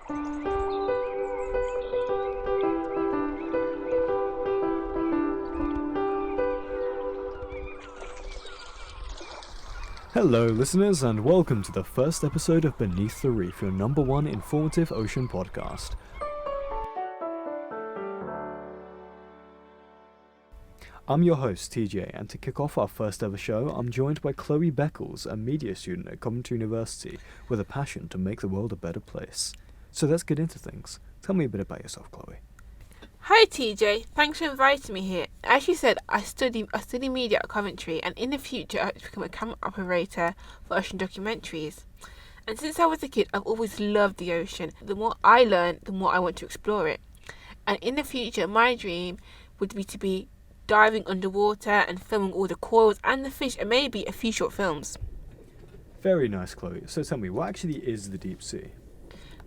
Hello listeners, and welcome to the first episode of Beneath the Reef, your number one informative ocean podcast. I'm your host, TJ, and to kick off our first ever show, I'm joined by Chloe Beckles, a media student at Coventry University with a passion to make the world a better place. So let's get into things. Tell me a bit about yourself, Chloe. Hi TJ, thanks for inviting me here. As you said, I study media at Coventry, and in the future I hope to become a camera operator for ocean documentaries. And since I was a kid, I've always loved the ocean. The more I learn, the more I want to explore it. And in the future, my dream would be to be diving underwater and filming all the corals and the fish, and maybe a few short films. Very nice, Chloe. So tell me, what actually is the deep sea?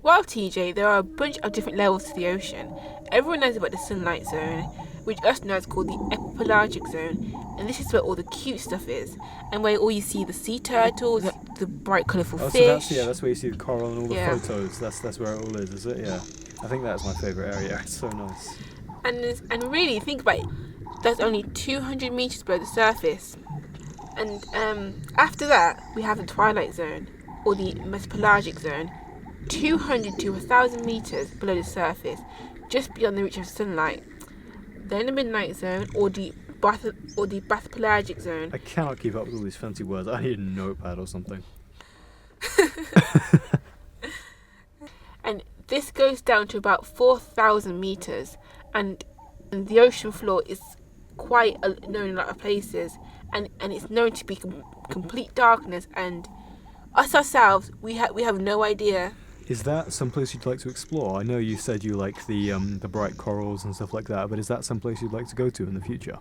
Well, TJ, there are a bunch of different levels to the ocean. Everyone knows about the sunlight zone, which us nerds call the epipelagic zone, and this is where all the cute stuff is, and where all you see the sea turtles, the bright colourful fish. So that's where you see the coral and all the photos. That's where it all is it? Yeah. I think that's my favourite area. It's so nice. And really, think about it. That's only 200 metres below the surface. And after that, we have the twilight zone, or the mesopelagic zone, 200 to 1,000 metres below the surface, just beyond the reach of sunlight. Then the midnight zone, or the bathypelagic zone. I cannot keep up with all these fancy words. I need a notepad or something. And this goes down to about 4,000 metres, and the ocean floor is quite known in a lot of places, and it's known to be complete darkness, and us ourselves, we have no idea. Is that someplace you'd like to explore? I know you said you like the bright corals and stuff like that, but is that someplace you'd like to go to in the future?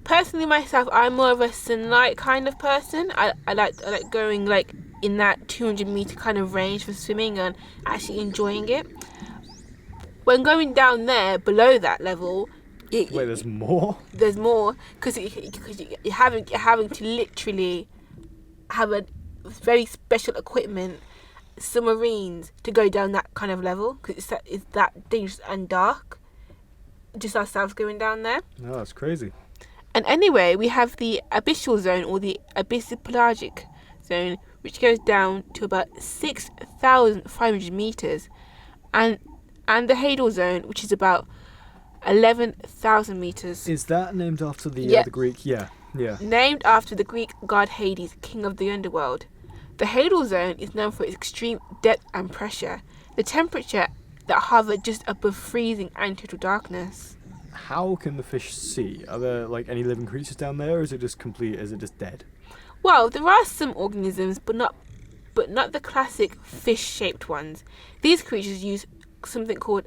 Personally, myself, I'm more of a sunlight kind of person. I like going like in that 200 metre kind of range for swimming and actually enjoying it. When going down there below that level, there's more? There's more, because you're having to literally have a very special equipment, submarines, to go down that kind of level, because it's that dangerous and dark, just ourselves going down there. No, that's crazy. And anyway, we have the abyssal zone, or the abyssopelagic zone, which goes down to about 6,500 metres, and the hadal zone, which is about 11,000 metres. Is that named after the Greek? Yeah. Named after the Greek god Hades, king of the underworld. The hadal zone is known for its extreme depth and pressure, the temperature that hover just above freezing and total darkness. How can the fish see? Are there like any living creatures down there, or is it just dead? Well, there are some organisms, but not the classic fish-shaped ones. These creatures use something called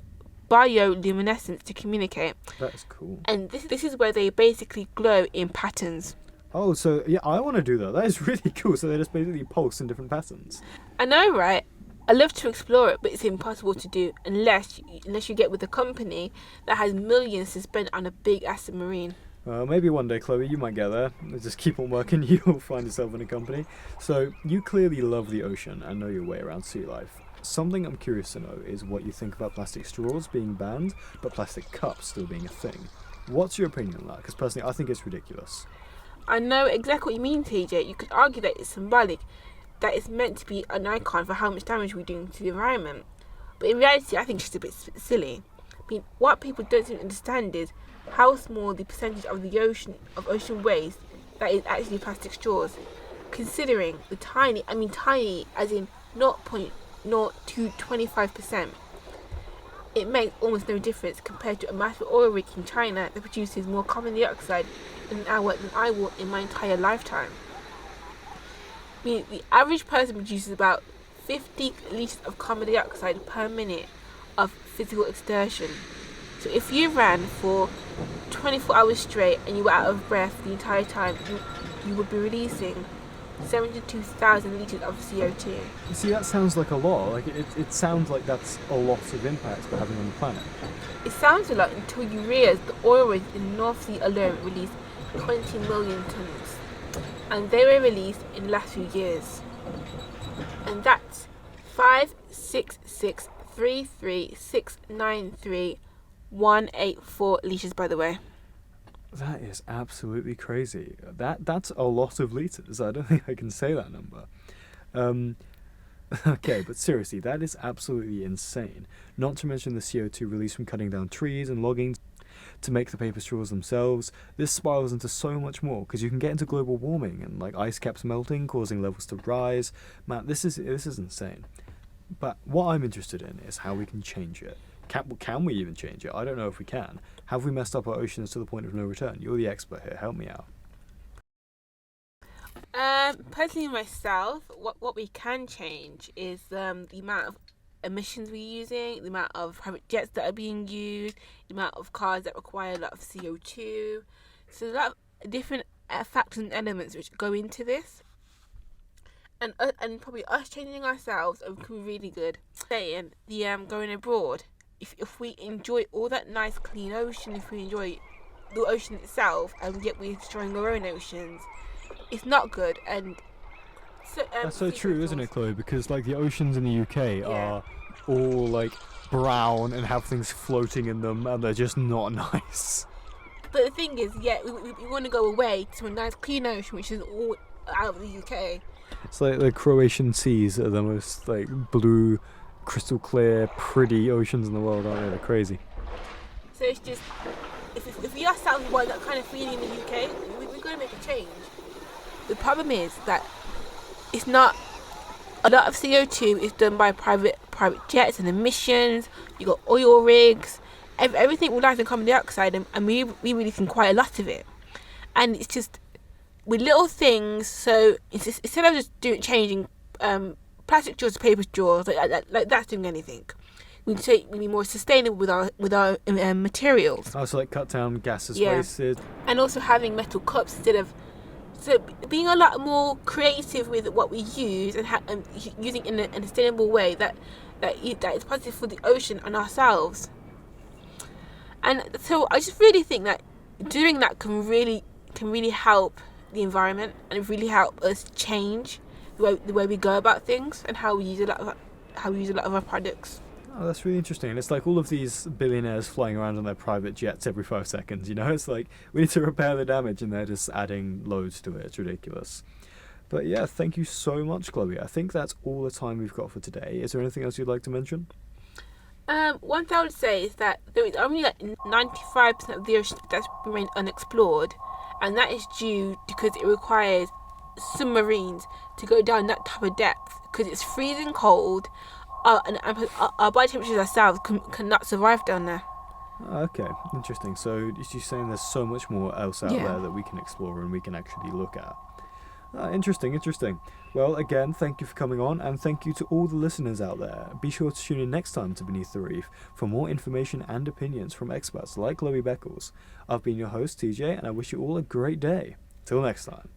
bioluminescence to communicate. That's cool. And this is where they basically glow in patterns. Oh, so yeah, I want to do that. That is really cool. So they just basically pulse in different patterns. I know, right? I love to explore it, but it's impossible to do unless you get with a company that has millions to spend on a big ass submarine. Maybe one day, Chloe, you might get there. Just keep on working, you'll find yourself in a company. So you clearly love the ocean and know your way around sea life. Something I'm curious to know is what you think about plastic straws being banned, but plastic cups still being a thing. What's your opinion on that? Because personally, I think it's ridiculous. I know exactly what you mean, TJ. You could argue that it's symbolic, that it's meant to be an icon for how much damage we're doing to the environment. But in reality, I think it's just a bit silly. I mean, what people don't seem to understand is how small the percentage of the ocean waste that is actually plastic straws, considering the tiny as in 0.0225%. It makes almost no difference compared to a massive oil rig in China that produces more carbon dioxide in an hour than I will in my entire lifetime. I mean, the average person produces about 50 litres of carbon dioxide per minute of physical exertion. So if you ran for 24 hours straight and you were out of breath the entire time, you would be releasing 72,000 litres of CO2. You see, that sounds like a lot. Like it sounds like that's a lot of impact we're having on the planet. It sounds a lot until you realise the oil rigs in the North Sea alone released 20 million tonnes, and they were released in the last few years. And that's 566 33693,184 litres, by the way. That is absolutely crazy. That's a lot of litres. I don't think I can say that number. Okay, but seriously, that is absolutely insane. Not to mention the CO2 released from cutting down trees and logging to make the paper straws themselves. This spirals into so much more because you can get into global warming and like ice caps melting, causing levels to rise. Man, this is insane. But what I'm interested in is how we can change it. Can we even change it? I don't know if we can. Have we messed up our oceans to the point of no return? You're the expert here. Help me out. Personally myself, what we can change is the amount of emissions we're using, the amount of private jets that are being used, the amount of cars that require a lot of CO2. So there's a lot of different factors and elements which go into this. And probably us changing ourselves can be really good. Saying the going abroad, if we enjoy all that nice clean ocean, if we enjoy the ocean itself, and yet we're destroying our own oceans, it's not good. And so, that's so true, isn't it, Chloe? Because like the oceans in the UK are all like brown and have things floating in them, and they're just not nice. But the thing is, we want to go away to a nice clean ocean, which is all out of the UK. It's like the Croatian seas are the most like blue, crystal clear, pretty oceans in the world, aren't they? They're crazy. So it's just, if we ourselves want that kind of feeling in the UK, we're going to make a change. The problem is that it's not. A lot of CO2 is done by private jets and emissions. You got oil rigs, everything relies on carbon dioxide, and we releasing quite a lot of it. And it's just with little things. So instead of just changing plastic straws to paper straws, like that's doing anything. We be more sustainable with our materials. Also, like cut down gases wasted, and also having metal cups instead of. So being a lot more creative with what we use and using it in a sustainable way that is positive for the ocean and ourselves. And so I just really think that doing that can really help the environment and really help us change the way we go about things and how we use a lot of our products. Oh, that's really interesting. It's like all of these billionaires flying around on their private jets every 5 seconds, you know? It's like, we need to repair the damage, and they're just adding loads to it. It's ridiculous. But yeah, thank you so much, Chloe. I think that's all the time we've got for today. Is there anything else you'd like to mention? One thing I would say is that there is only like 95% of the ocean that's remained unexplored, and that is due because it requires submarines to go down that type of depth because it's freezing cold. And our body temperatures ourselves cannot survive down there. Okay, interesting. So you're saying there's so much more else out there that we can explore and we can actually look at. Interesting. Well, again, thank you for coming on, and thank you to all the listeners out there. Be sure to tune in next time to Beneath the Reef for more information and opinions from experts like Chloe Beckles. I've been your host, TJ, and I wish you all a great day. Till next time.